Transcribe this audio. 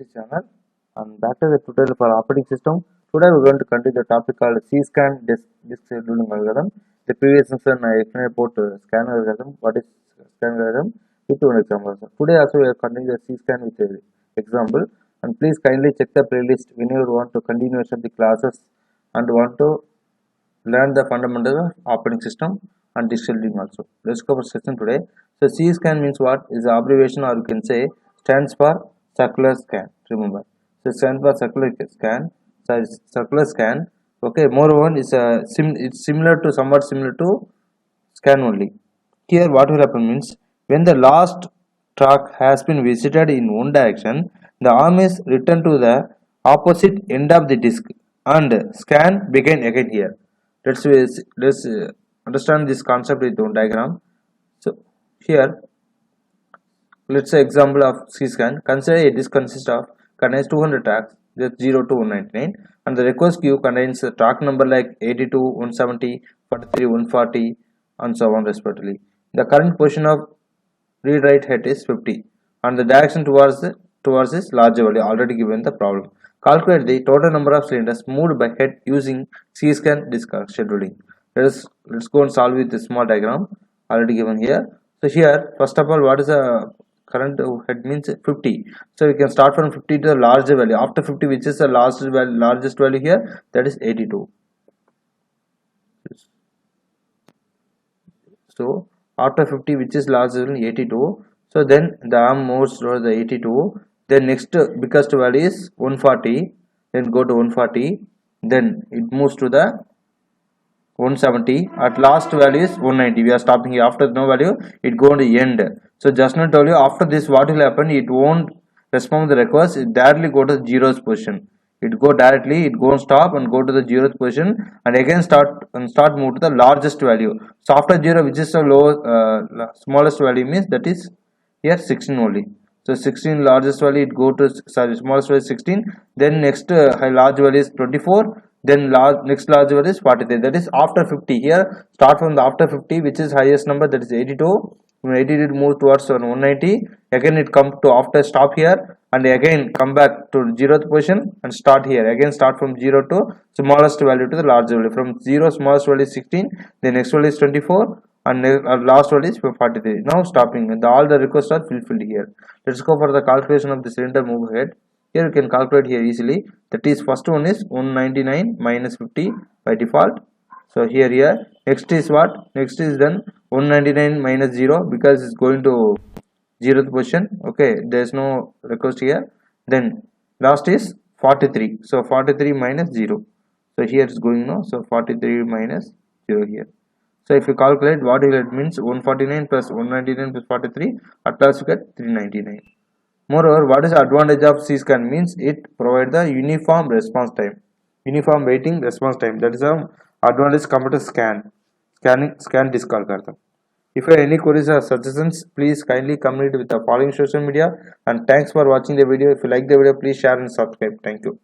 this channel and back to the tutorial for operating system. Today we are going to continue the topic called disk scheduling algorithm. The previous session I explained about scan algorithm. What is scan algorithm? With one example. Today also we are continuing the C-scan with an example. And please kindly check the playlist when you want to continue the classes and want to learn the fundamentals of operating system and disk scheduling also. Let's go for session today. So C-scan means what? Is the abbreviation, or you can say stands for circular scan. Remember, so stands for circular scan. So circular scan. Okay. Moreover, it's somewhat similar to scan only. Here, what will happen means when the last track has been visited in one direction, the arm is returned to the opposite end of the disk and scan begin again here. Let's understand this concept with one diagram. So here, let's say example of C-scan. Consider a disk contains 200 tracks, just 0 to 199, and the request queue contains a track number like 82, 170, 43, 140, and so on respectively. The current position of read-write head is 50, and the direction towards this larger value already given the problem. Calculate the total number of cylinders moved by head using C-scan disk scheduling. Let's go and solve with the small diagram already given here. So here, first of all, what is the current head means 50. So we can start from 50 to the larger value. After 50, which is the largest value here, that is 82. So after 50, which is larger than 82, so then the arm moves to the 82. Then next biggest value is 140. Then go to 140. Then it moves to the 170. At last value is 190. We are stopping here. After no value, it go to the end. So just now told you, after this what will happen? It won't respond to the request. It directly go to the zeroth position. It go directly. It go and stop and go to the zeroth position and again start move to the largest value. So after 0, which is the smallest value, means that is here 16 only. So 16 largest value, it go to smallest value 16. Then next large value is 24. Then next large value is 43. That is after 50. Here start from the after 50, which is highest number, that is 82. From 82 it move towards 190. Again it come to after stop here and again come back to 0th position and start here. Again start from 0 to smallest value to the larger value. From 0 smallest value is 16. The next value is 24. And last one is 43. Now stopping. All the requests are fulfilled here. Let's go for the calculation of the cylinder move head. Here you can calculate here easily. That is, first one is 199 minus 50 by default. So here next is what? Next is then 199 minus 0 because it's going to 0th position. Okay, there is no request here. Then last is 43. So 43 minus 0. So here it's going now. So 43 minus 0 here. So if you calculate, what it means 149 plus 199 plus 43, at last you get 399. Moreover, what is the advantage of C-scan means it provides the uniform response time, uniform waiting response time. That is the advantage compared to scan disk algorithm. If you have any queries or suggestions, please kindly communicate with the following social media. And thanks for watching the video. If you like the video, please share and subscribe. Thank you.